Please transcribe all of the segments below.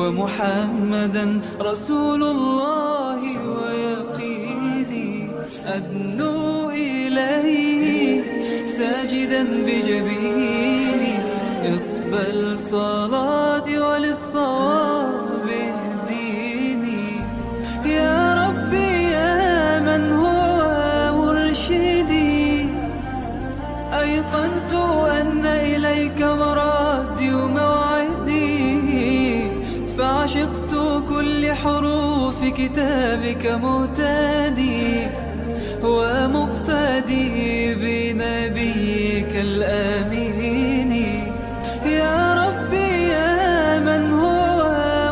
ومحمدا رسول الله ويقيني أدنو إليه ساجدا بجبيني اقبل صلاتي وللصواب اهديني يا ربي يا من هو مرشدي أيقنت أن إليك مرادي وموعدي فعشقت كل حروف كتابك مهتدي ومقتدي بنبيك الآمين يا ربي يا من هو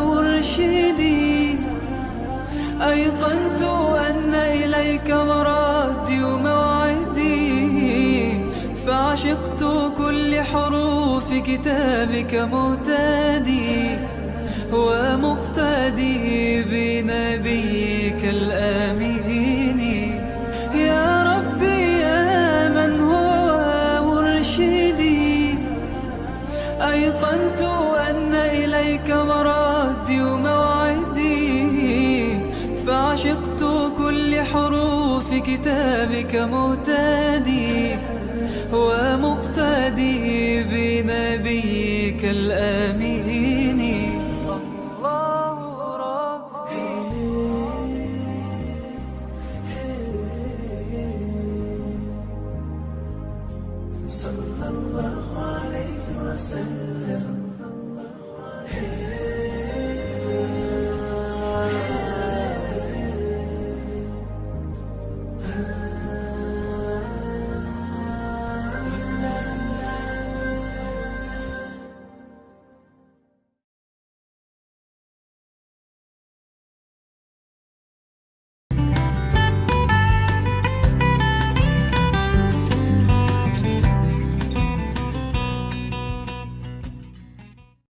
مرشدي أيقنت أن إليك مرادي وموعدي فعشقت كل حروف كتابك مهتدي ومقتدي بنبيك الآمين يا ربي يا من هو مرشدي أيقنت أن إليك مرادي وموعدي فعشقت كل حروف كتابك مهتدي ومقتدي بنبيك الآمين الله ربي صلى الله عليه وسلم